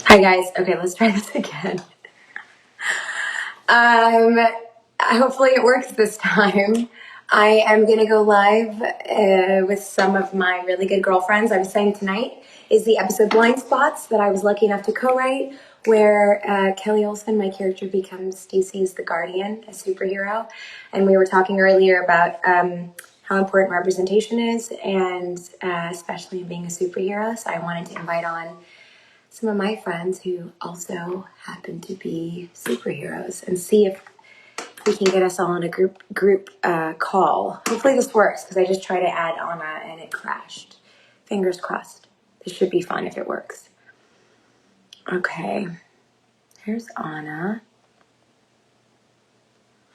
Hi guys. Okay, let's try this again. Hopefully it works this time. I am gonna go live with some of my really good girlfriends. I was saying tonight is the episode Blind Spots that I was lucky enough to co-write, where Kelly Olsen, my character, becomes Stacey's the Guardian, a superhero, and we were talking earlier about how important representation is, and especially being a superhero. So I wanted to invite on some of my friends who also happen to be superheroes and see if we can get us all on a group call. Hopefully this works because I just tried to add Anna and it crashed. Fingers crossed. This should be fun if it works. Okay, here's Anna.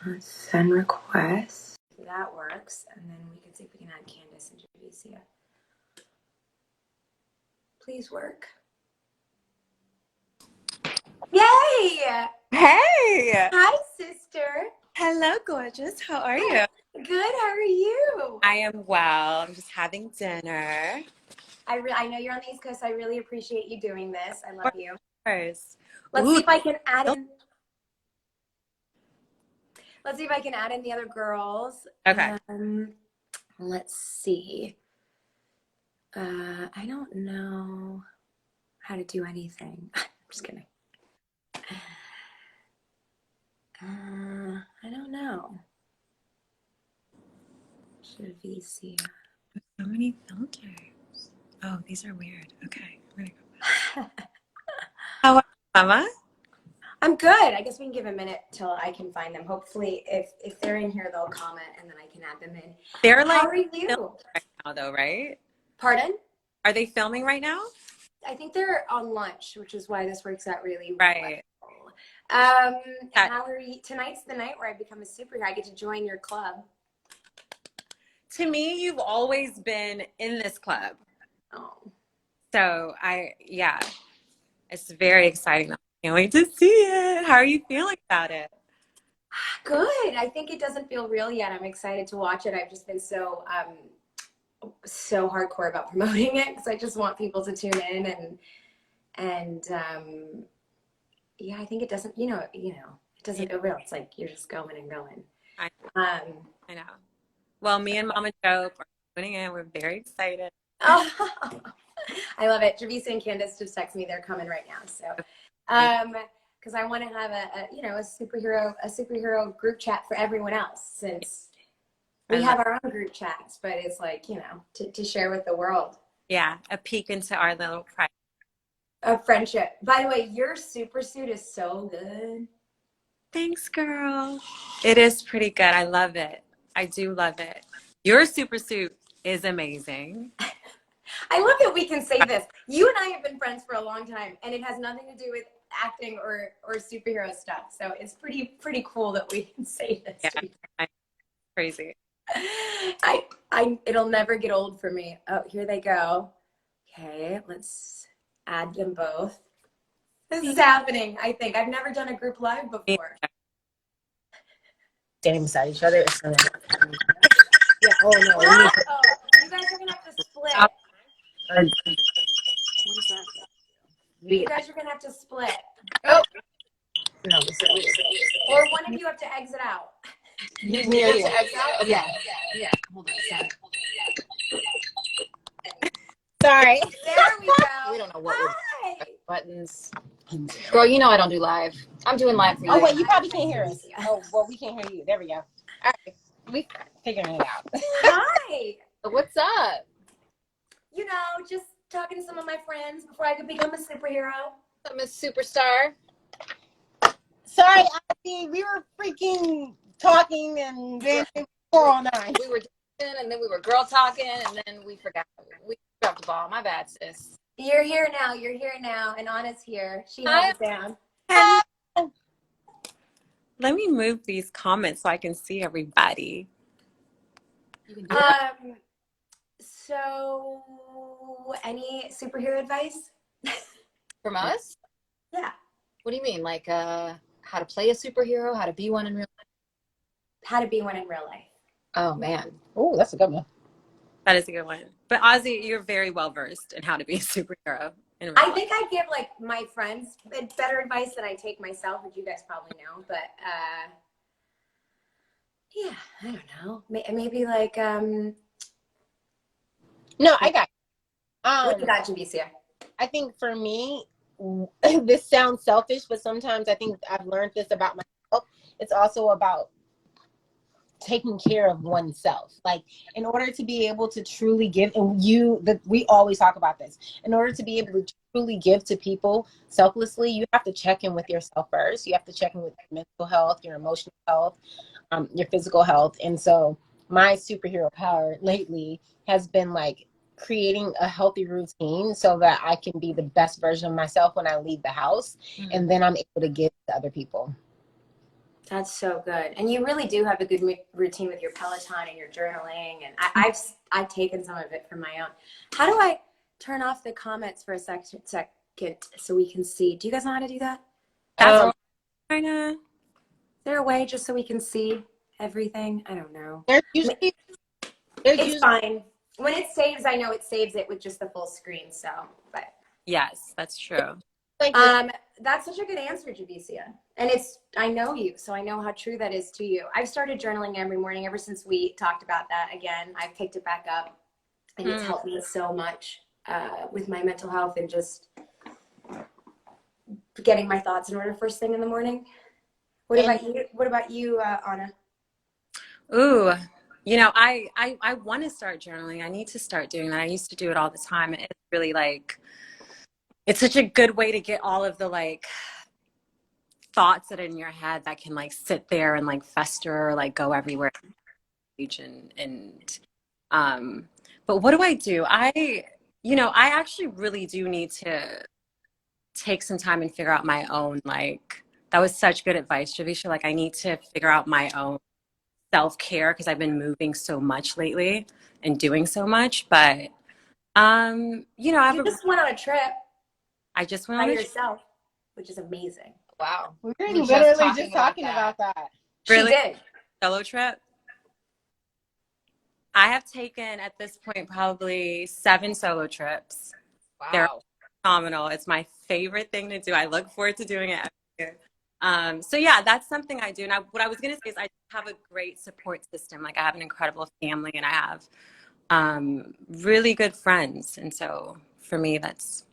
Let's send requests. That works, and then we can see if we can add Candace and Javicia. Please work. Yay! Hey! Hi, sister. Hello, gorgeous. How are you? Good. How are you? I am well. I'm just having dinner. I know you're on the East Coast. So I really appreciate you doing this. I love you. Of course. Let's Ooh. see if I can add in. Let's see if I can add in the other girls. Okay. Let's see. I don't know how to do anything. I'm just kidding. I don't know. Should VC? So many filters. Oh, these are weird. Okay. I'm gonna go back. How are you, Mama? I'm good. I guess we can give a minute till I can find them. Hopefully, if they're in here, they'll comment and then I can add them in. They're How like are you? right now, though, right? Pardon? Are they filming right now? I think they're on lunch, which is why this works out really Right. well. How are you? Tonight's the night where I become a superhero. I get to join your club. To me, you've always been in this club. Oh. So it's very exciting. I can't wait to see it. How are you feeling about it? Good. I think it doesn't feel real yet. I'm excited to watch it. I've just been so hardcore about promoting it because I just want people to tune in and yeah, I think it doesn't, it doesn't feel real. It's like you're just going and going. I know. Well, me and Mama Dope are doing it. We're very excited. Oh, I love it. Javicia and Candace just text me. They're coming right now. So, because I want to have a superhero group chat for everyone else since we have our own group chats, but it's like, to share with the world. Yeah, a peek into our little private of friendship. By the way, your super suit is so good. Thanks, girl. It is pretty good. I love it. I do love it. Your super suit is amazing. I love that we can say this. You and I have been friends for a long time, and it has nothing to do with acting or superhero stuff. So it's pretty cool that we can say this. Yeah, crazy. It'll never get old for me. Oh, here they go. Okay, let's add them both. This is happening, I think. I've never done a group live before. Standing beside each other. So yeah. Oh no. You guys are gonna have to split. What is that? You guys are gonna have to split. Oh. No, or one of you have to exit out. Me or you? Exit out? Yeah. Hold on. Sorry. There we go. We don't know what buttons. Girl, you know I don't do live. I'm doing live for you. Oh, wait, you probably can't hear us. Oh, well, we can't hear you. There we go. All right. We figuring it out. Hi. What's up? Just talking to some of my friends before I could become a superhero. I'm a superstar. Sorry, we were freaking talking and then 409. We were dancing and then we were girl talking and then we forgot. We dropped the ball. My bad, sis. You're here now. And Anna's here. She held it down. Let me move these comments so I can see everybody. So, any superhero advice? From us? Yeah. What do you mean? Like how to play a superhero? How to be one in real life? How to be one in real life. Oh, man. Oh, that's a good one. That is a good one. But Ozzy, you're very well versed in how to be a superhero in real I life. think I give like my friends better advice than I take myself, which you guys probably know. But yeah, I don't know. Maybe like No, I got what you um got, Javicia? I think for me, this sounds selfish, but sometimes I think I've learned this about myself. It's also about taking care of oneself. Like, in order to be able to truly give, and we always talk about this, in order to be able to truly give to people selflessly, you have to check in with yourself first. You have to check in with your mental health, your emotional health, your physical health. And so my superhero power lately has been like creating a healthy routine so that I can be the best version of myself when I leave the house, and then I'm able to give to other people. That's so good. And you really do have a good routine with your Peloton and your journaling. And I've taken some of it from my own. How do I turn off the comments for a second so we can see? Do you guys know how to do that? That's kind of. Is there a way just so we can see everything? I don't know. There's usually It's fine. When it saves, I know it saves it with just the full screen. So, but Yes, that's true. like that's such a good answer, Javicia. And I know you, so I know how true that is to you. I've started journaling every morning ever since we talked about that again. I've picked it back up, and it's helped me so much with my mental health and just getting my thoughts in order first thing in the morning. What about you? What about you, Anna? Ooh, I want to start journaling. I need to start doing that. I used to do it all the time. It's really like, it's such a good way to get all of the like thoughts that are in your head that can like sit there and like fester or like go everywhere. And but what do? I actually really do need to take some time and figure out my own, like, that was such good advice, Javisha. Like, I need to figure out my own self-care because I've been moving so much lately and doing so much. But You just went on a trip I just went by on a yourself, which is amazing. Wow. we're We're literally just talking about that. really She did. solo trip. I have taken at this point probably 7 solo trips. They're Wow. phenomenal. It's my favorite thing to do. I look forward to doing it every year. So yeah, that's something I do. And what I was going to say is I have a great support system. Like, I have an incredible family, and I have really good friends. And so for me, that's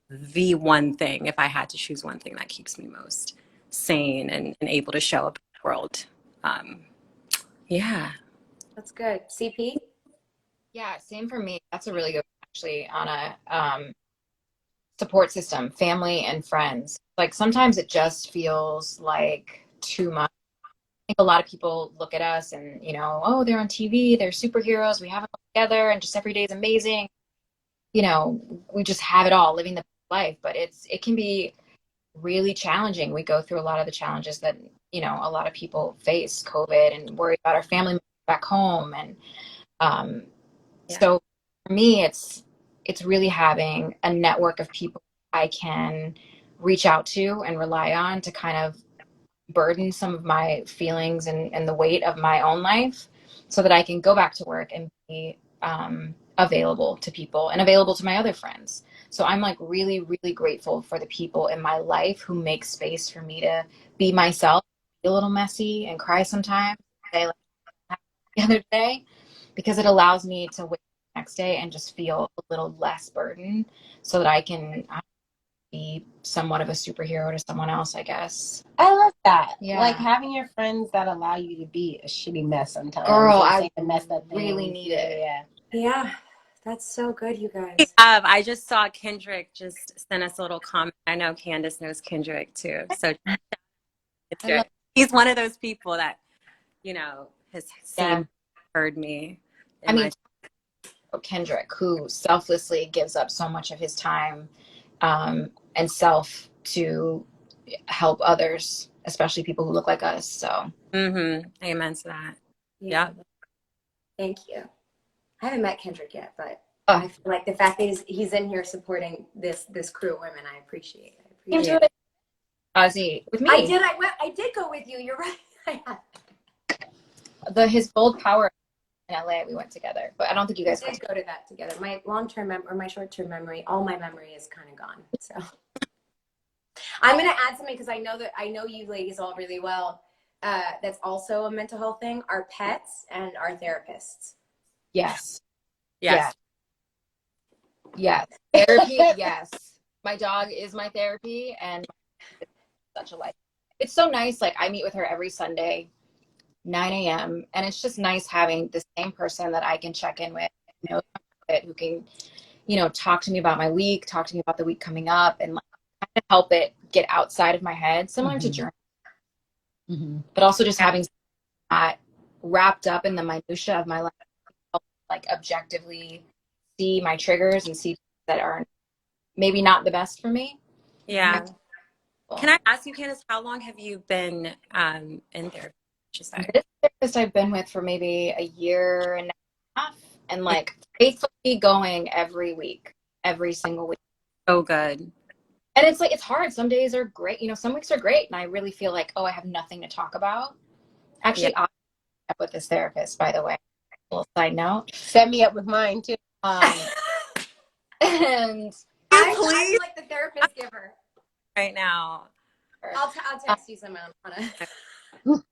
the one thing, if I had to choose one thing that keeps me most sane and able to show up in the world. Yeah. That's good. CP? Yeah, same for me. That's a really good one, actually, on a support system, family and friends. Like, sometimes it just feels like too much. I think a lot of people look at us and, oh, they're on TV, they're superheroes, we have it all together, and just every day is amazing. We just have it all, living the life, but it can be really challenging. We go through a lot of the challenges that, a lot of people face, COVID, and worry about our family back home. And so for me, it's really having a network of people I can reach out to and rely on to kind of burden some of my feelings and the weight of my own life, so that I can go back to work and be available to people and available to my other friends. So I'm like really, really grateful for the people in my life who make space for me to be myself, be a little messy and cry sometimes, say like the other day, because it allows me to wake up the next day and just feel a little less burdened, so that I can be somewhat of a superhero to someone else, I guess. I love that. Yeah. Like, having your friends that allow you to be a shitty mess sometimes. Girl, I really need it. Yeah. Yeah. That's so good, you guys. I just saw Kendrick just send us a little comment. I know Candace knows Kendrick too. So he's one of those people that, has heard me. Kendrick, who selflessly gives up so much of his time and self to help others, especially people who look like us. So amen to that. Yeah. Thank you. I haven't met Kendrick yet, but I feel like the fact that he's in here supporting this crew of women, I appreciate it. Ozzy, with me. I did go with you. You're right. His bold power in LA. We went together, but I don't think you We guys went did go to that together. My long-term or my short-term memory, all my memory is kind of gone. So I'm going to add something because I know you ladies all really well. That's also a mental health thing. Our pets and our therapists. Yes. Yes. Yes. Therapy. Yes. My dog is my therapy, and it's such a life. It's so nice. Like I meet with her every Sunday, 9 a.m. And it's just nice having the same person that I can check in with, you know, who can, you know, talk to me about my week, talk to me about the week coming up, and like kind of help it get outside of my head, similar to journaling, but also just having that wrapped up in the minutia of my life, like objectively see my triggers and see that are maybe not the best for me. Yeah. Can I ask you, Candace, how long have you been in therapy? This therapist I've been with for maybe a year and a half, and like faithfully going every week, every single week. So good. And it's like, it's hard. Some days are great. You know, some weeks are great. And I really feel like, oh, I have nothing to talk about. Actually, I up with this therapist, by the way. A little side note. Set me up with mine too. And I'm like the therapist giver. Right now. I'll text you some on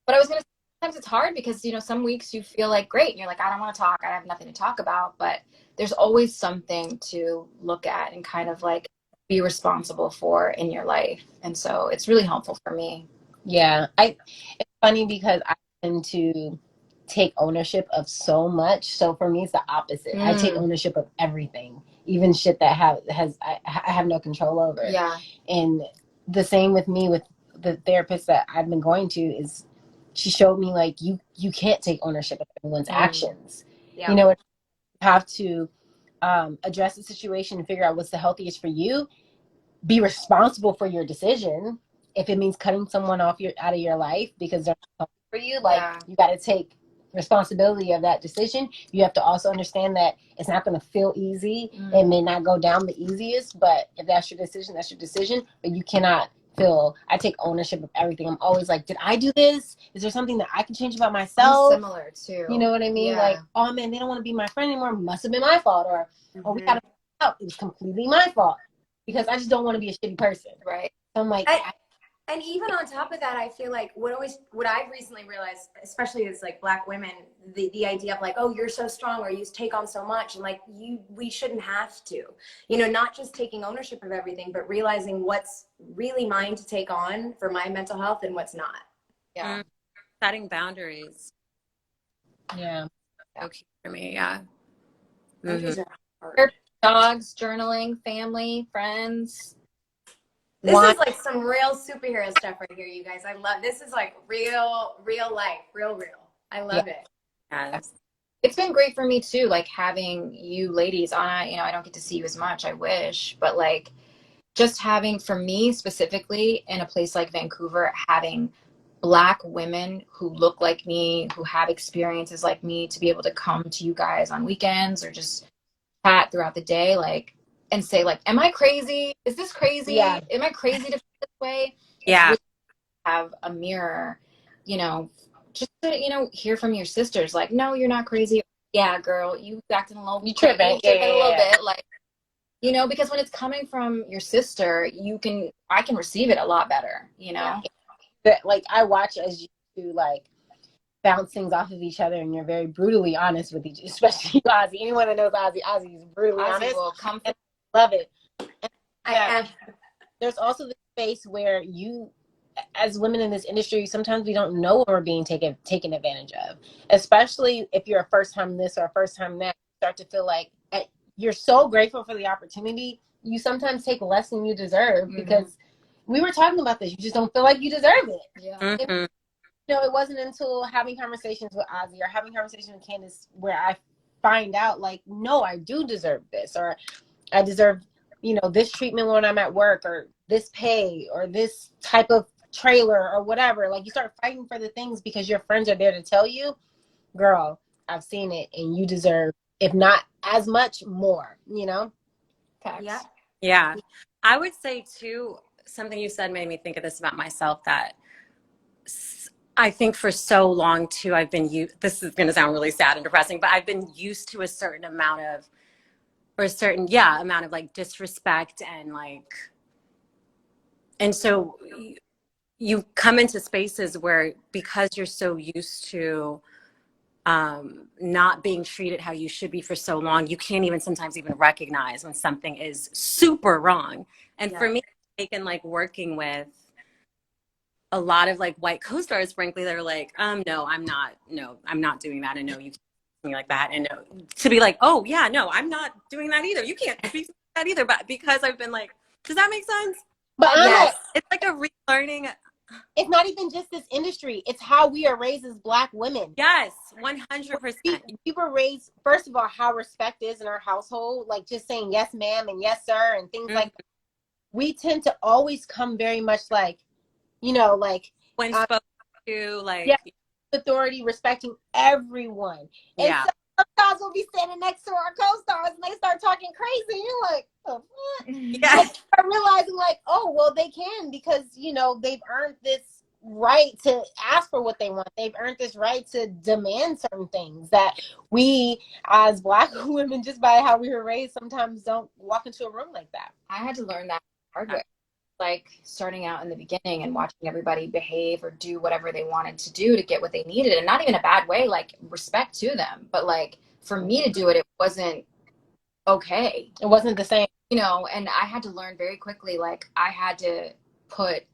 but I was going to say, sometimes it's hard because, you know, some weeks you feel like great. And you're like, I don't want to talk. I have nothing to talk about. But there's always something to look at and kind of like be responsible for in your life. And so it's really helpful for me. Yeah. It's funny because I tend to take ownership of so much. So for me, it's the opposite. I take ownership of everything, even shit that I have no control over. Yeah. And the same with me with the therapist that I've been going to is she showed me like you can't take ownership of everyone's actions. Yeah. You know, you have to address the situation and figure out what's the healthiest for you. Be responsible for your decision. If it means cutting someone out of your life because they're not healthy for you, like you got to take responsibility of that decision. You have to also understand that it's not going to feel easy. It may not go down the easiest, but if that's your decision, that's your decision. But you cannot I take ownership of everything. I'm always like, did I do this? Is there something that I can change about myself? I'm similar too. You know what I mean? Yeah. Like, oh man, they don't want to be my friend anymore. Must have been my fault. Or, oh, we got to out. It was completely my fault because I just don't want to be a shitty person. Right. So I'm like, and even on top of that, I feel like what I've recently realized, especially as like Black women, the idea of like, oh, you're so strong or you take on so much, and like we shouldn't have to, you know, not just taking ownership of everything, but realizing what's really mine to take on for my mental health and what's not. Yeah. Setting boundaries. Yeah. Okay for me. Yeah. Boundaries are hard. Dogs, journaling, family, friends. This is like some real superhero stuff right here, you guys. I love this. Is like real life, real. I love it. Yes. It's been great for me too, like having you ladies on. You know, I don't get to see you as much. I wish, but like just having, for me specifically, in a place like Vancouver, having Black women who look like me, who have experiences like me, to be able to come to you guys on weekends or just chat throughout the day, like, and say like, am I crazy? Is this crazy? Yeah. Am I crazy to feel this way? Yeah. It's really have a mirror, you know, just to, you know, hear from your sisters, like, no, you're not crazy. Yeah, girl, you acting a little, You tripping. a little bit, like, you know, because when it's coming from your sister, I can receive it a lot better, you know? But like, I watch as you two like bounce things off of each other, and you're very brutally honest with each, especially Ozzy. Anyone that knows Ozzy is brutally honest. Will come and love it. And there's also the space where you, as women in this industry, sometimes we don't know when we're being taken advantage of, especially if you're a first time this or a first time that. You start to feel like you're so grateful for the opportunity. You sometimes take less than you deserve because we were talking about this. You just don't feel like you deserve it. Yeah. You know, it wasn't until having conversations with Ozzy or having conversations with Candace where I find out like, no, I do deserve this, or I deserve, you know, this treatment when I'm at work, or this pay, or this type of trailer, or whatever. Like, you start fighting for the things because your friends are there to tell you, girl, I've seen it, and you deserve, if not as much, more, you know? Facts. yeah. Yeah. I would say too, something you said made me think of this about myself, that I think for so long too, I've been used, this is going to sound really sad and depressing, but I've been used to a certain amount of, or a certain, yeah, amount of like disrespect and like, and so you come into spaces where because you're so used to not being treated how you should be for so long, you can't even sometimes even recognize when something is super wrong. And for me, taken like working with a lot of like white co-stars, frankly, they're like, no, I'm not doing that. And no, you can't speak to me like that. And no, to be like, oh yeah, no, I'm not doing that either. You can't speak to me like that either. But because I've been like, does that make sense? But Yes. It's like a relearning. it's not even just this industry. It's how we are raised as Black women. Yes, 100%. We were raised, first of all, how respect is in our household, like just saying yes, ma'am, and yes, sir, and things like that. We tend to always come very much like, you know, like When spoken to, like, yeah, authority, respecting everyone. And yeah. so sometimes we'll be standing next to our co-stars and they start talking crazy. And you're like, oh, what? Yeah. And start realizing like, oh, well, they can because, you know, they've earned this right to ask for what they want. They've earned this right to demand certain things that we as Black women, just by how we were raised, sometimes don't walk into a room like that. I had to learn that the hard way. Like starting out in the beginning and watching everybody behave or do whatever they wanted to do to get what they needed, and not even a bad way, like respect to them, but like for me to do it, it wasn't okay. It wasn't the same, you know. And I had to learn very quickly, like I had to put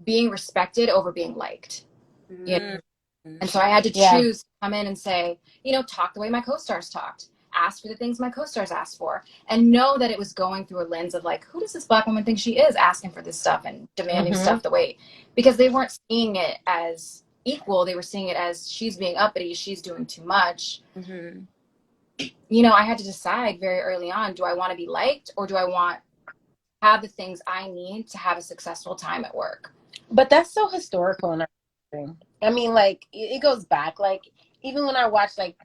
being respected over being liked. You know? And so I had to choose to come in and say, you know, talk the way my co-stars talked, ask for the things my co-stars asked for, and know that it was going through a lens of like, who does this Black woman think she is, asking for this stuff and demanding stuff the way, because they weren't seeing it as equal. They were seeing it as she's being uppity, she's doing too much. You know, I had to decide very early on, do I want to be liked or do I want to have the things I need to have a successful time at work? But that's so historical in our country. I mean, like, it goes back. Like, even when I watch, like,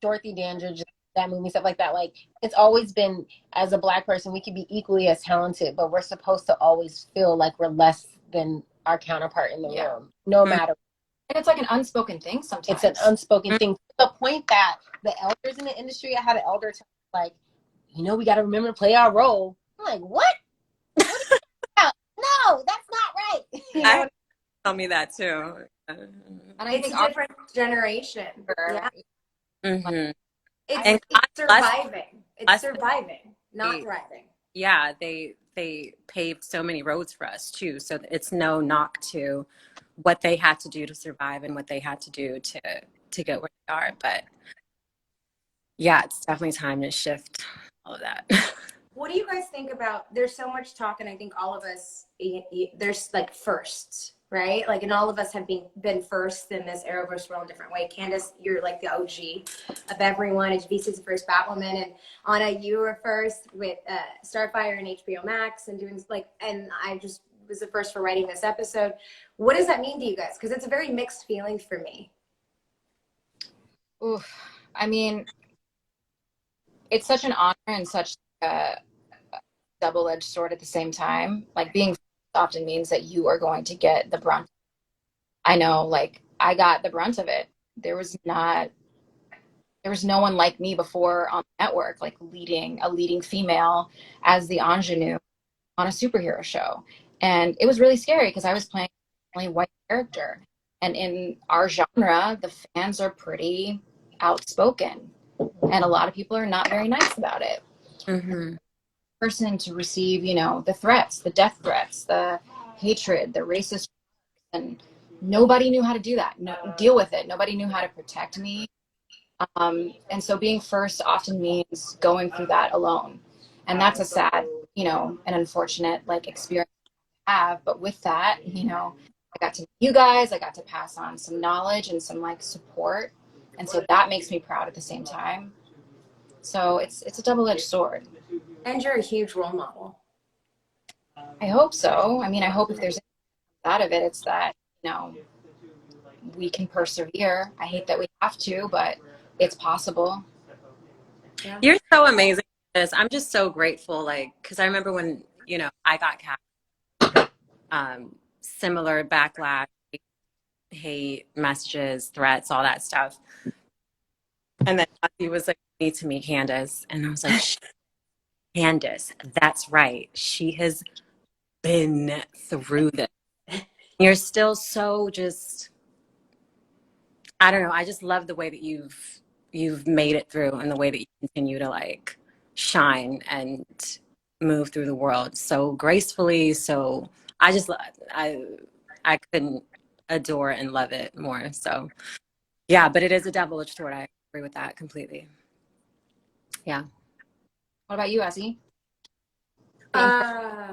Dorothy Dandridge, that movie, stuff like that, like, it's always been, as a Black person, we could be equally as talented, but we're supposed to always feel like we're less than our counterpart in the room, no matter. And it's like an unspoken thing sometimes. It's an unspoken thing. To the point that the elders in the industry, I had an elder tell me, like, you know, we got to remember to play our role. I'm like, what? What are you talking about? No, that's not right. You know? Tell me that too. And I It's think a different generation. Yeah. It's surviving. It's surviving, not thriving. Yeah, they paved so many roads for us too. So it's no knock to what they had to do to survive and what they had to do to get where they are. But yeah, it's definitely time to shift all of that. What do you guys think about, there's so much talk, and I think all of us, there's like firsts, right? Like, and all of us have been first in this Arrowverse world in a different way. Candace, you're like the OG of everyone. HBC's the first Batwoman, and Anna, you were first with Starfire and HBO Max, and doing like, and I just was the first for writing this episode. What does that mean to you guys? Because it's a very mixed feeling for me. Oof. I mean, it's such an honor and such a double-edged sword at the same time. Like, being often means that you are going to get the brunt. I know, like, I got the brunt of it. There was no one like me before on the network, like a leading female as the ingenue on a superhero show. And it was really scary because I was playing a only white character. And in our genre, the fans are pretty outspoken. And a lot of people are not very nice about it. Person to receive, you know, the threats, the death threats, the hatred, the racist, and nobody knew how to do that, deal with it. Nobody knew how to protect me. And so being first often means going through that alone. And that's a sad, you know, an unfortunate like experience to have. But with that, you know, I got to meet you guys, I got to pass on some knowledge and some like support. And so that makes me proud at the same time. So it's a double-edged sword. And you're a huge role model. I hope so. I mean, I hope if there's anything out of it, it's that, you know, we can persevere. I hate that we have to, but it's possible. Yeah. You're so amazing. I'm just so grateful, like, because I remember when, you know, I got cast, similar backlash, hate messages, threats, all that stuff. And then he was like, "You need to meet Candace," and I was like, "Candace, that's right. She has been through this. You're still so just, I don't know. I just love the way that you've made it through, and the way that you continue to like shine and move through the world so gracefully. So I just I couldn't adore and love it more. So yeah, but it is a double-edged sword. I agree with that completely. Yeah. What about you, Essie? Um,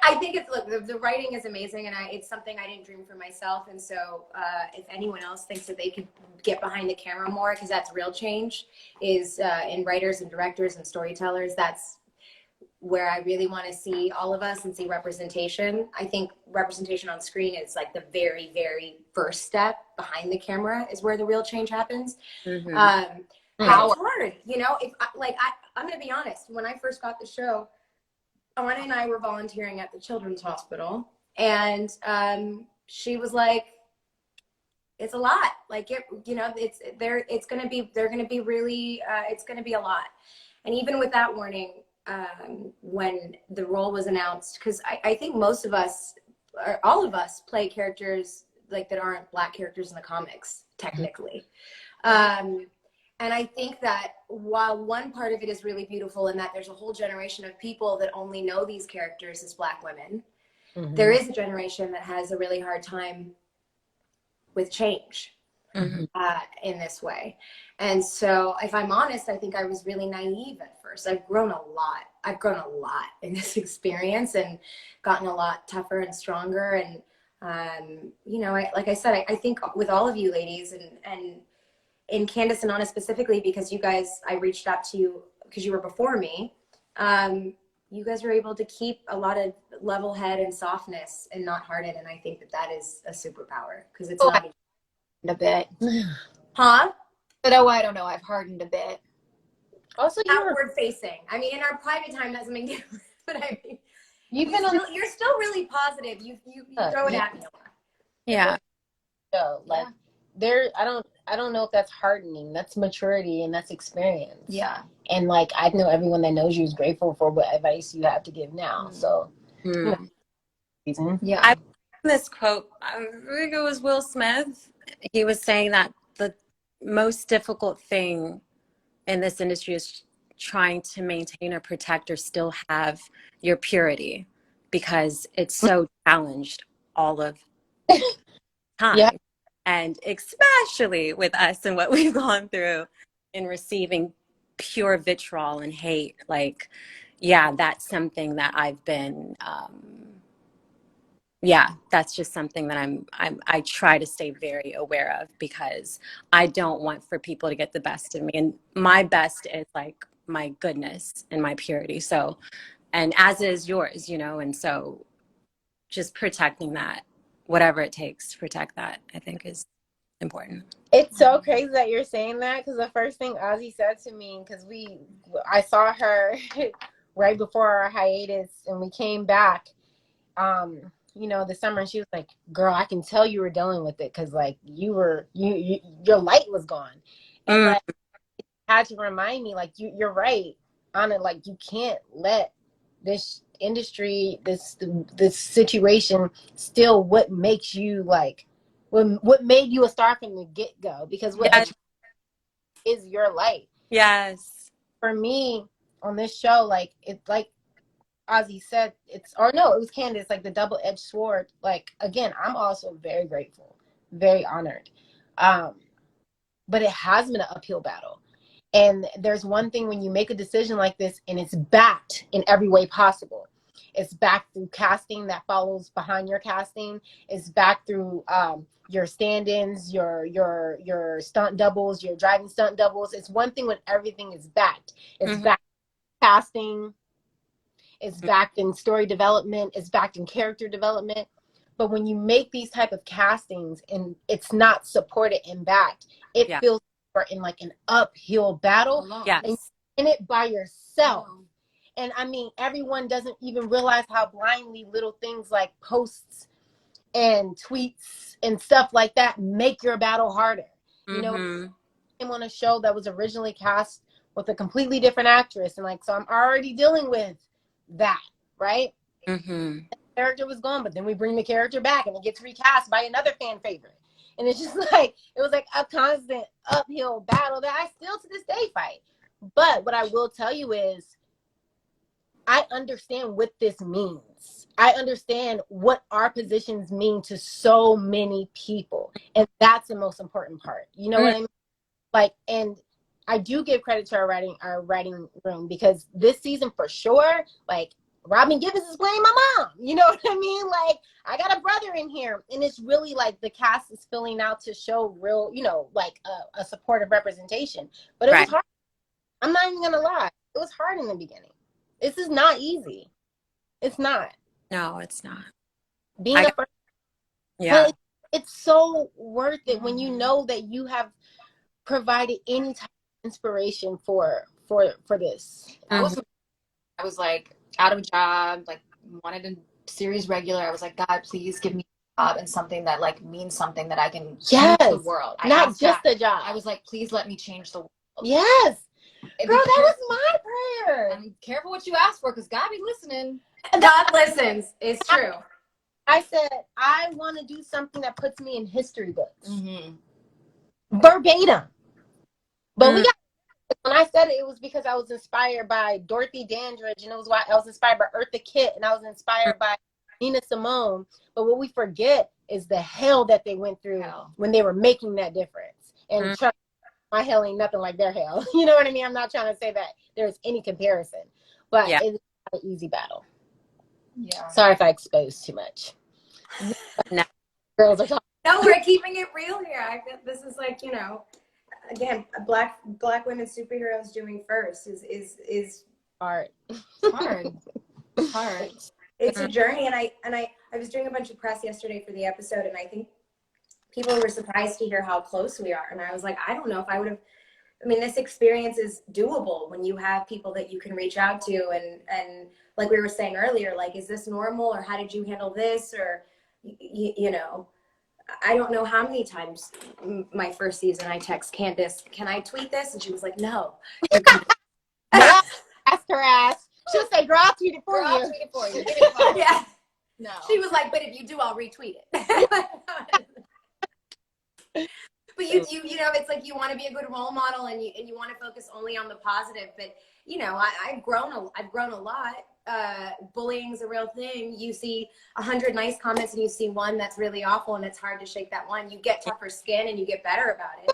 I think it's, look, the writing is amazing, and it's something I didn't dream for myself. And so, if anyone else thinks that they could get behind the camera more, because that's real change, is in writers and directors and storytellers. That's where I really want to see all of us and see representation. I think representation on screen is like the very, very first step. Behind the camera is where the real change happens. Mm-hmm. How it's hard, you know. If I'm going to be honest. When I first got the show, Anna and I were volunteering at the Children's Hospital, and she was like, "It's a lot. Like, it's going to be. They're going to be really. It's going to be a lot." And even with that warning, when the role was announced, because I think most of us, or all of us, play characters like that aren't Black characters in the comics, technically. And I think that while one part of it is really beautiful in that there's a whole generation of people that only know these characters as Black women, there is a generation that has a really hard time with change in this way. And so, if I'm honest, I think I was really naive at first. I've grown a lot. I've grown a lot in this experience and gotten a lot tougher and stronger. And, you know, like I said, I think with all of you ladies, and in Candace and Anna specifically, because you guys, I reached out to you because you were before me. You guys were able to keep a lot of level head and softness and not hardened. And I think that that is a superpower, because it's not a bit. Huh? But oh, I don't know. I've hardened a bit. Also, outward facing. I mean, in our private time, that's something different. But I mean, you're still really positive. You throw it at me a lot. Yeah. So, like, I don't know if that's hardening. That's maturity and that's experience. Yeah. And like, I know everyone that knows you is grateful for what advice you have to give now. So, yeah. I this quote, I think it was Will Smith. He was saying that the most difficult thing in this industry is trying to maintain or protect or still have your purity, because it's so challenged all of the time. Yeah. And especially with us and what we've gone through in receiving pure vitriol and hate, like, yeah, that's something that I've been that's just something that I try to stay very aware of, because I don't want for people to get the best of me, and my best is like my goodness and my purity. So, and as is yours, you know, and so just protecting that, whatever it takes to protect that, I think is important. It's so crazy that you're saying that, because the first thing Ozzy said to me, because I saw her right before our hiatus and we came back, you know, the summer, and she was like, "Girl, I can tell you were dealing with it, because like your light was gone." And like, had to remind me, like, you're right, Anna, like, you can't let this industry, this situation steal what makes you, like, what made you a star from the get-go, because what is your light. Yes. For me on this show, like, it's like Ozzy said, it was Candace, like the double-edged sword. Like, again, I'm also very grateful, very honored. But it has been an uphill battle. And there's one thing when you make a decision like this and it's backed in every way possible. It's backed through casting that follows behind your casting. It's backed through your stand-ins, your stunt doubles, your driving stunt doubles. It's one thing when everything is backed. It's backed in casting. It's backed in story development. It's backed in character development. But when you make these type of castings and it's not supported and backed, it feels in like an uphill battle. Yes. And you're in it by yourself. And I mean, everyone doesn't even realize how blindly little things like posts and tweets and stuff like that make your battle harder. You know, I'm on a show that was originally cast with a completely different actress, and like, so I'm already dealing with that, right? The character was gone, but then we bring the character back and it gets recast by another fan favorite. And it's just like, it was like a constant uphill battle that I still to this day fight. But what I will tell you is, I understand what this means. I understand what our positions mean to so many people. And that's the most important part. You know what I mean? Like, and I do give credit to our writing room, because this season for sure, like, Robin Givens is playing my mom. You know what I mean? Like, I got a brother in here, and it's really like the cast is filling out to show real, you know, like a supportive representation. But it was hard. I'm not even gonna lie. It was hard in the beginning. This is not easy. It's not. No, it's not. Being a first, yeah. but it's so worth it when you know that you have provided any type of inspiration for this. I was like out of a job, like wanted a series regular. I was like, God, please give me a job and something that like means something that I can change the world. Not just a job. I was like, please let me change the world. Yes. Girl, that was my prayer. And careful what you ask for, because God be listening. God listens. It's true. I said, I want to do something that puts me in history books. Verbatim. But we got, when I said it, it was because I was inspired by Dorothy Dandridge, and it was why I was inspired by Eartha Kitt, and I was inspired by Nina Simone. But what we forget is the hell that they went through when they were making that difference. And trust my hell ain't nothing like their hell. You know what I mean? I'm not trying to say that there's any comparison, but it's not an easy battle. Yeah. Sorry if I exposed too much. No. Girls are talking. No, we're keeping it real here. I think this is like, you know, again, black women superheroes doing first is hard. Hard. It's a journey, and I was doing a bunch of press yesterday for the episode, and I think people were surprised to hear how close we are. And I was like, I don't know if I would have. I mean, this experience is doable when you have people that you can reach out to, and like we were saying earlier, like, is this normal, or how did you handle this, or you know, I don't know how many times my first season I text Candace, can I tweet this? And she was like, no. Ask her ass. She'll say, girl, I'll tweet it for you. I'll tweet it for you. Give it a Yeah. No. She was like, but if you do, I'll retweet it. But you know, it's like you want to be a good role model, and you want to focus only on the positive. But you know, I've grown a lot. Bullying's a real thing. You see 100 nice comments, and you see one that's really awful, and it's hard to shake that one. You get tougher skin, and you get better about it.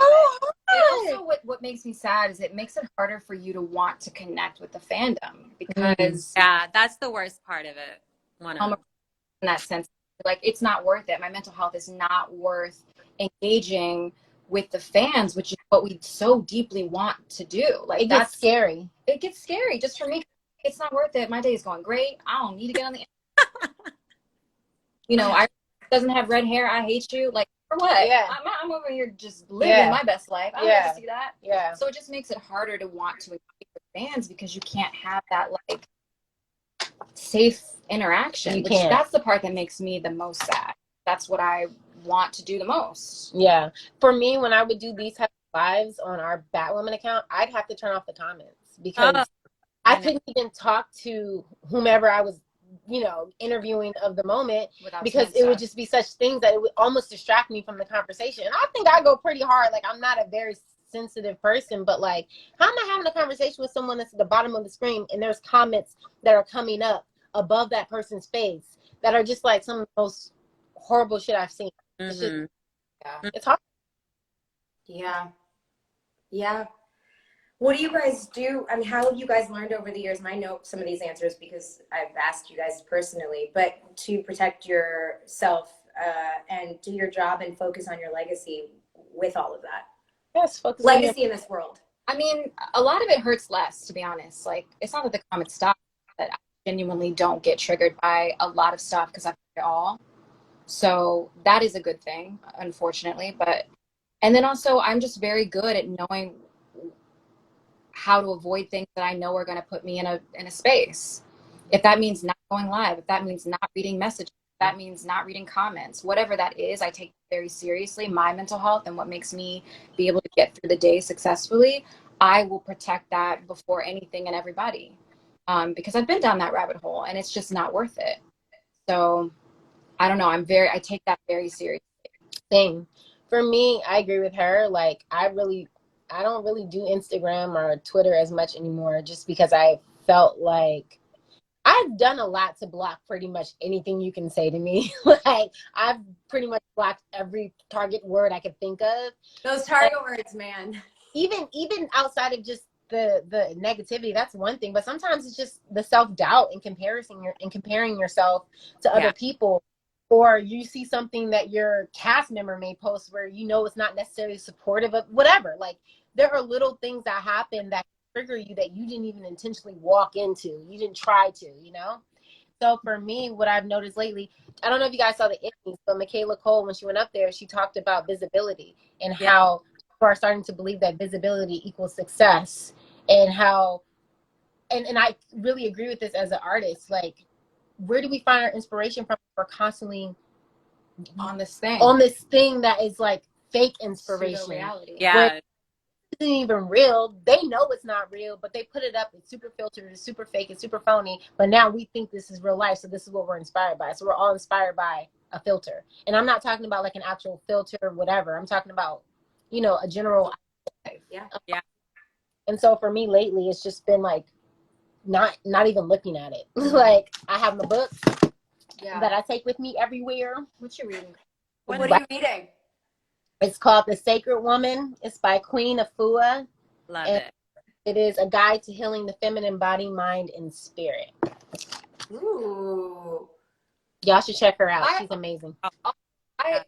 And also, what makes me sad is it makes it harder for you to want to connect with the fandom, because that's the worst part of it. In that sense, like, it's not worth it. My mental health is not worth engaging with the fans, which is what we so deeply want to do. Like, it gets scary. It gets scary just for me. It's not worth it. My day is going great. I don't need to get on the you know, I doesn't have red hair. I hate you. Like, for what? Yeah. I'm over here just living my best life. I don't want to see that. Yeah. So it just makes it harder to want to engage with fans, because you can't have that like safe interaction. That's the part that makes me the most sad. That's what I want to do the most. Yeah. For me, when I would do these type of lives on our Batwoman account, I'd have to turn off the comments, because I couldn't even talk to whomever I was, you know, interviewing of the moment, because it would just be such things that it would almost distract me from the conversation. And I think I go pretty hard. Like, I'm not a very sensitive person, but like, how am I having a conversation with someone that's at the bottom of the screen, and there's comments that are coming up above that person's face that are just like some of the most horrible shit I've seen. It's hard. Yeah. What do you guys do? I mean, how have you guys learned over the years? And I know some of these answers because I've asked you guys personally, but to protect yourself and do your job and focus on your legacy with all of that. Yes, focus legacy in this world. I mean, a lot of it hurts less, to be honest. Like, it's not that the comments stop, but I genuinely don't get triggered by a lot of stuff because I've heard it all. So that is a good thing, unfortunately. And then also, I'm just very good at knowing how to avoid things that I know are going to put me in a space. If that means not going live, if that means not reading messages, if that means not reading comments, whatever that is, I take very seriously my mental health and what makes me be able to get through the day successfully. I will protect that before anything and everybody, because I've been down that rabbit hole and it's just not worth it. So I don't know. I take that very seriously. Same. For me, I agree with her. Like, I don't really do Instagram or Twitter as much anymore, just because I felt like I've done a lot to block pretty much anything you can say to me. Like, I've pretty much blocked every target word I could think of. Those target words, man. Even outside of just the negativity, that's one thing. But sometimes it's just the self-doubt and comparing yourself to other people. Or you see something that your cast member may post where you know it's not necessarily supportive of whatever. Like, there are little things that happen that trigger you that you didn't even intentionally walk into. You didn't try to, you know? So for me, what I've noticed lately, I don't know if you guys saw the Emmys, but Michaela Cole, when she went up there, she talked about visibility and how people are starting to believe that visibility equals success, and how, and I really agree with this as an artist. Like, where do we find our inspiration from? We're constantly on this thing that is like fake inspiration. reality. Yeah. Where it isn't even real. They know it's not real, but they put it up. It's super filtered, it's super fake, it's super phony. But now we think this is real life, so this is what we're inspired by. So we're all inspired by a filter. And I'm not talking about like an actual filter or whatever. I'm talking about, you know, a general life. Yeah. And so for me lately, it's just been like not even looking at it. Like, I have my book that I take with me everywhere. What you reading? What are you reading? It's called The Sacred Woman. It's by Queen Afua. Love and it. It is a guide to healing the feminine body, mind, and spirit. Ooh. Y'all should check her out. She's amazing. I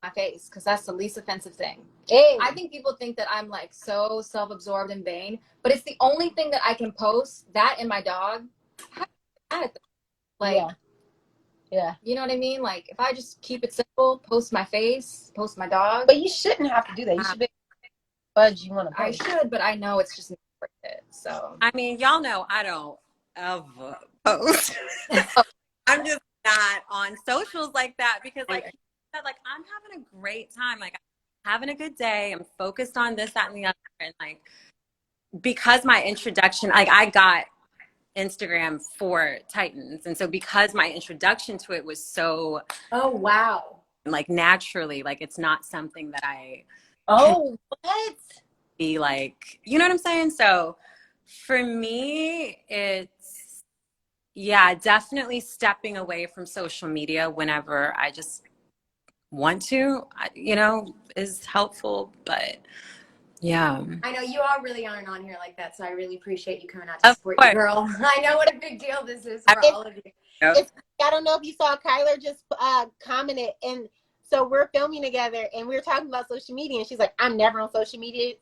my face, because that's the least offensive thing. Hey. I think people think that I'm like so self-absorbed and vain, but it's the only thing that I can post. That and my dog. Like, yeah. You know what I mean? Like, if I just keep it simple, post my face, post my dog. But you shouldn't have to do that. You should be fudge you want to post. I should, but I know it's just not worth it. So I mean, y'all know I don't ever post. I'm just not on socials like that because, like you said, like I'm having a great time. Like I'm having a good day. I'm focused on this, that, and the other. And like because my introduction, like I got Instagram for Titans, and so because my introduction to it was so like naturally, like it's not something that I be like, you know what I'm saying? So for me, it's definitely stepping away from social media whenever I just want to, you know, is helpful. But yeah, I know you all really aren't on here like that, so I really appreciate you coming out to support your girl. I know what a big deal this is for all of you. I don't know if you saw Kyler just commented, and so we're filming together and we're talking about social media, and she's like, I'm never on social media.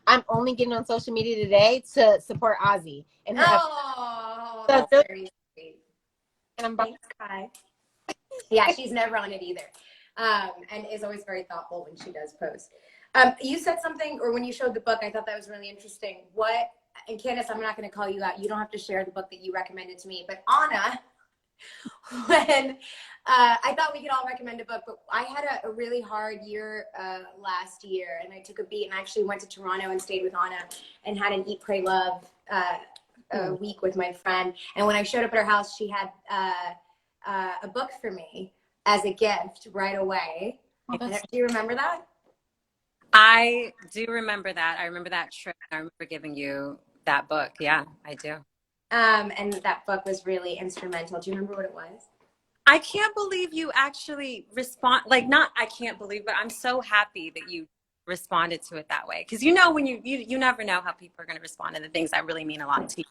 I'm only getting on social media today to support Ozzy. And that's very sweet. And thanks, Kai. Yeah, she's never on it either, and is always very thoughtful when she does post. You said something, or when you showed the book, I thought that was really interesting. And Candace, I'm not going to call you out. You don't have to share the book that you recommended to me. But Anna, when I thought we could all recommend a book, but I had a really hard year last year, and I took a beat and I actually went to Toronto and stayed with Anna and had an Eat, Pray, Love week with my friend. And when I showed up at her house, she had a book for me as a gift right away. Do you remember that? I do remember that. I remember that trip. I remember giving you that book. Yeah, I do. And that book was really instrumental. Do you remember what it was? I can't believe you actually respond. Like, not I can't believe, but I'm so happy that you responded to it that way. Because you know, when you never know how people are going to respond to the things that really mean a lot to you.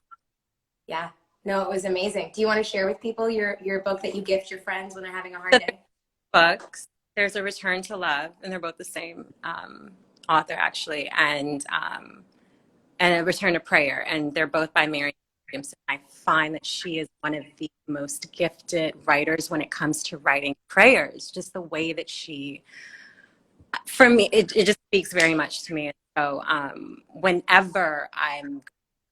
Yeah. No, it was amazing. Do you want to share with people your book that you gift your friends when they're having a hard day? Books. There's A Return to Love, and they're both the same author, actually, and A Return to Prayer, and they're both by Mary Williamson. I find that she is one of the most gifted writers when it comes to writing prayers. Just the way that she, for me, it just speaks very much to me. So whenever I'm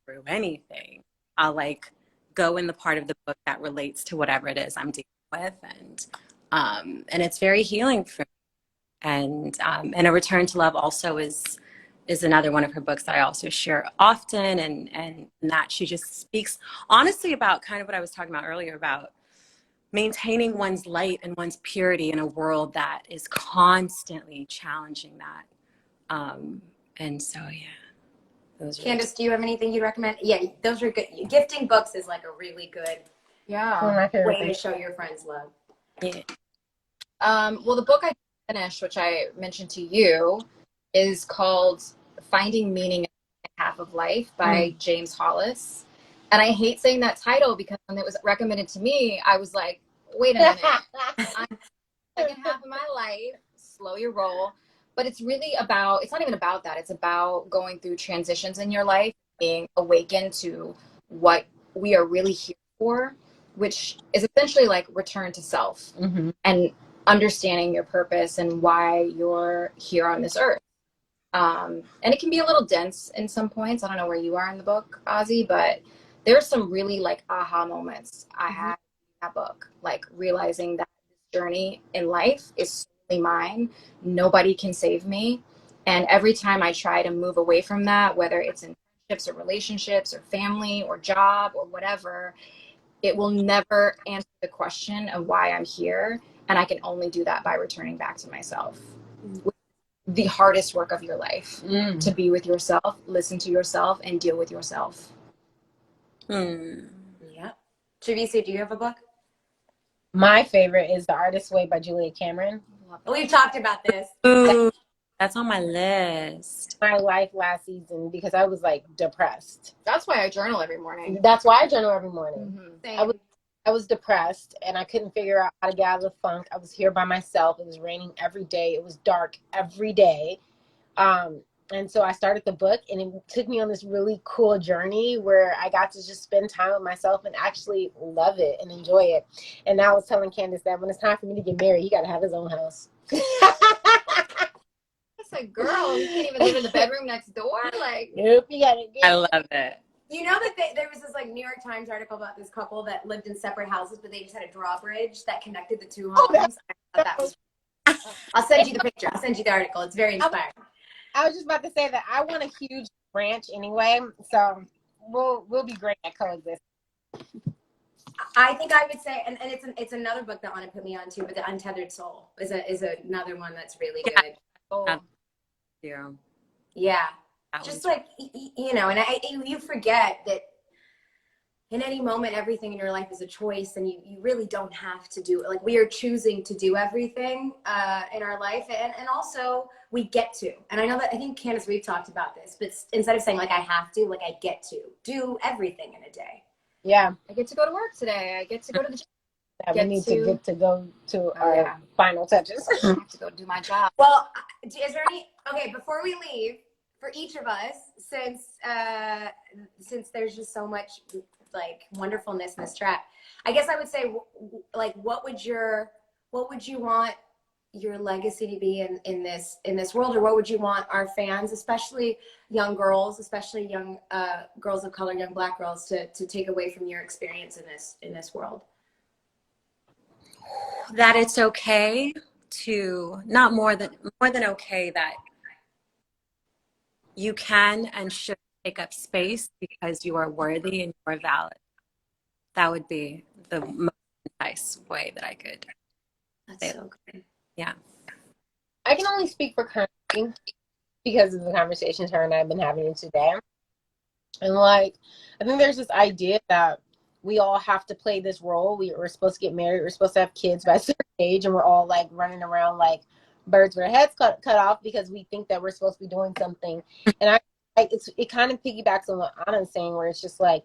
through anything, I'll like go in the part of the book that relates to whatever it is I'm dealing with, and it's very healing for me. And A Return to Love also is another one of her books that I also share often, and that she just speaks honestly about kind of what I was talking about earlier about maintaining one's light and one's purity in a world that is constantly challenging that. And so, yeah, those are Candace, do you have anything you'd recommend? Yeah, those are good. Gifting books is like a really good One of my favorite way to things. show your friends love. yeah. Well, the book I finished, which I mentioned to you, is called Finding Meaning in the Second Half of Life by James Hollis. And I hate saying that title because when it was recommended to me, I was like, wait a minute. I'm in the second half of my life. Slow your roll. But it's really about, it's not even about that. It's about going through transitions in your life, being awakened to what we are really here for, which is essentially like return to self and understanding your purpose and why you're here on this earth. And it can be a little dense in some points. I don't know where you are in the book, Ozzy, but there's some really like aha moments I had in that book, like realizing that this journey in life is solely mine. Nobody can save me. And every time I try to move away from that, whether it's in friendships or relationships or family or job or whatever, it will never answer the question of why I'm here. And I can only do that by returning back to myself. The hardest work of your life, to be with yourself, listen to yourself, and deal with yourself. Yeah. Javisa, do you have a book? My favorite is The Artist's Way by Julia Cameron. We've talked about this. Ooh, that's on my list. My life last season because I was like depressed. That's why I journal every morning. That's why I journal every morning. Same. I was depressed and I couldn't figure out how to get out of the funk. I was here by myself. It was raining every day. It was dark every day. And so I started the book and it took me on this really cool journey where I got to just spend time with myself and actually love it and enjoy it. And now I was telling Candace that when it's time for me to get married, he got to have his own house. I said, girl, you can't even live in the bedroom next door. Like, nope, you got it. I love it. You know that there was this like New York Times article about this couple that lived in separate houses, but they just had a drawbridge that connected the two homes. I thought that was. I'll send you the picture. I'll send you the article. It's very inspiring. I was just about to say that I want a huge ranch anyway, so we'll be great at coexist. I think I would say, and it's another book that Anna put me on too, but The Untethered Soul is another one that's really good. Yeah. Yeah. That Just one's- like, you know, and you forget that in any moment, everything in your life is a choice, and you really don't have to do it. Like, we are choosing to do everything in our life, and also we get to. And I know that, I think Candace, we've talked about this, but instead of saying like I have to, like I get to do everything in a day. Yeah. I get to go to work today. I get to go to the gym. We need to get to go to our final touches. I have to go do my job. Well, is there any, okay, before we leave, for each of us, since there's just so much like wonderfulness in this track, I guess I would say, like, what would you want your legacy to be in this world, or what would you want our fans, especially young girls, especially young girls of color, young Black girls, to take away from your experience in this world? That it's okay to, not more than okay, that you can and should take up space because you are worthy and you are valid. That would be the most nice way that I could. That's so good. Yeah. I can only speak for currently because of the conversations her and I have been having today. And like, I think there's this idea that we all have to play this role. We're supposed to get married. We're supposed to have kids by a certain age. And we're all like running around like birds with our heads cut off because we think that we're supposed to be doing something. And it kind of piggybacks on what Anna's saying, where it's just like,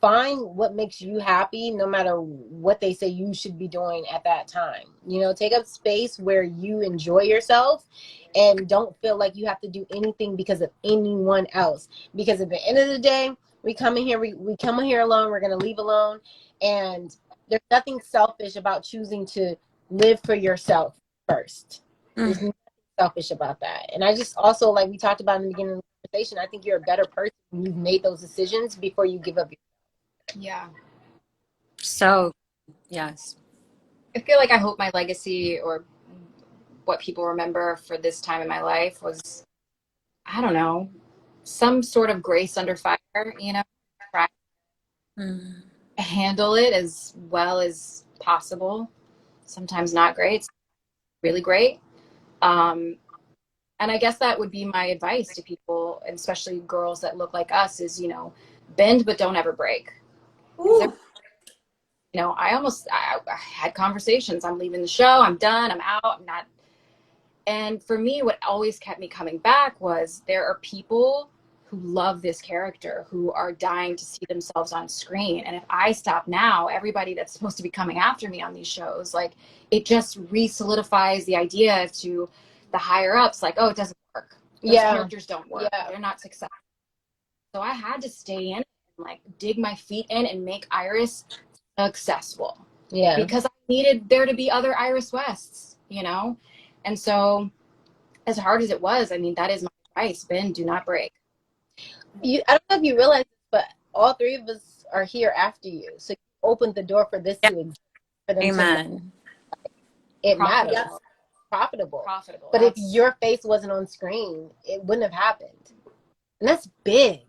find what makes you happy no matter what they say you should be doing at that time. You know, take up space where you enjoy yourself and don't feel like you have to do anything because of anyone else. Because at the end of the day, we come in here, we come in here alone, we're going to leave alone. And there's nothing selfish about choosing to live for yourself first. There's nothing selfish about that. And I just also, like we talked about in the beginning of the conversation, I think you're a better person when you've made those decisions before you give up your. Yeah. So, yes. I feel like I hope my legacy or what people remember for this time in my life was, I don't know, some sort of grace under fire, you know, try Mm. to handle it as well as possible. Sometimes not great, really great. And I guess that would be my advice to people, and especially girls that look like us, is, you know, bend but don't ever break. Ooh. You know, I had conversations. I'm leaving the show. I'm done. I'm out. I'm not. And for me, what always kept me coming back was there are people who love this character, who are dying to see themselves on screen. And if I stop now, everybody that's supposed to be coming after me on these shows, like, it just re-solidifies the idea to the higher ups, like, oh, it doesn't work. Those characters don't work. Yeah. They're not successful. So I had to stay in and, like, dig my feet in and make Iris successful. Yeah. Because I needed there to be other Iris Wests, you know? And so, as hard as it was, I mean, that is my advice. Ben, do not break. I don't know if you realize this, but all three of us are here after you. So you opened the door for this to exist. For them Amen. it Profitable. matters. Profitable. Profitable. But if your face wasn't on screen, it wouldn't have happened. And that's big.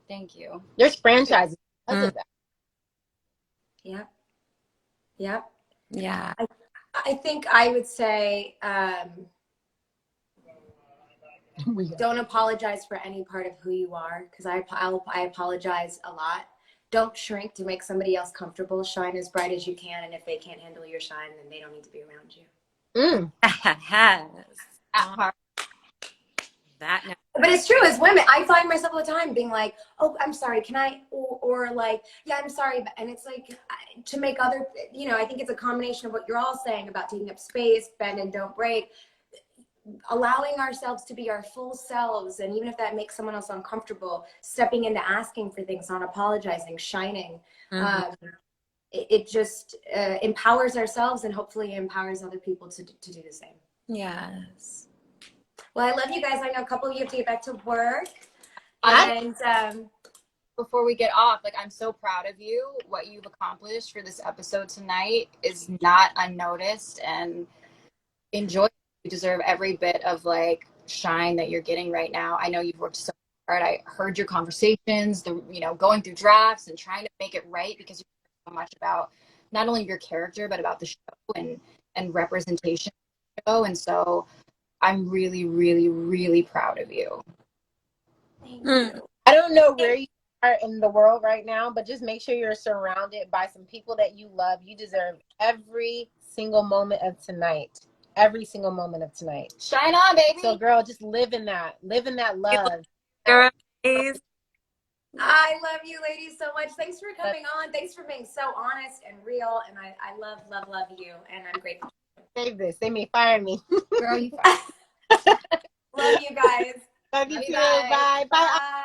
Thank you. There's franchises because of that. Yep. Yep. Yeah. I think I would say don't apologize for any part of who you are, because I apologize a lot. Don't shrink to make somebody else comfortable. Shine as bright as you can, and if they can't handle your shine, then they don't need to be around you. That no. But it's true, as women, I find myself all the time being like, oh, I'm sorry, can I, or like, yeah, I'm sorry. And it's like, to make other, you know, I think it's a combination of what you're all saying about taking up space, bend and don't break, allowing ourselves to be our full selves. And even if that makes someone else uncomfortable, stepping into asking for things, not apologizing, shining. It just empowers ourselves, and hopefully empowers other people to do the same. Yes. Well, I love you guys. I know a couple of you have to get back to work. And before we get off, like, I'm so proud of you. What you've accomplished for this episode tonight is not unnoticed, and enjoy. You deserve every bit of, like, shine that you're getting right now. I know you've worked so hard. I heard your conversations, you know, going through drafts and trying to make it right, because you care so much about not only your character, but about the show and representation of the show. And so I'm really, really, really proud of you. thank you. I don't know where you are in the world right now, but just make sure you're surrounded by some people that you love. You deserve every single moment of tonight. Every single moment of tonight. Shine on, baby. So, girl, just live in that love. I love you ladies so much. Thanks for coming on. Thanks for being so honest and real. And I love you. And I'm grateful. Save this. They may fire me. Girl, you fine. Love you guys. Love you Love too. you, bye. Bye. Bye. Bye.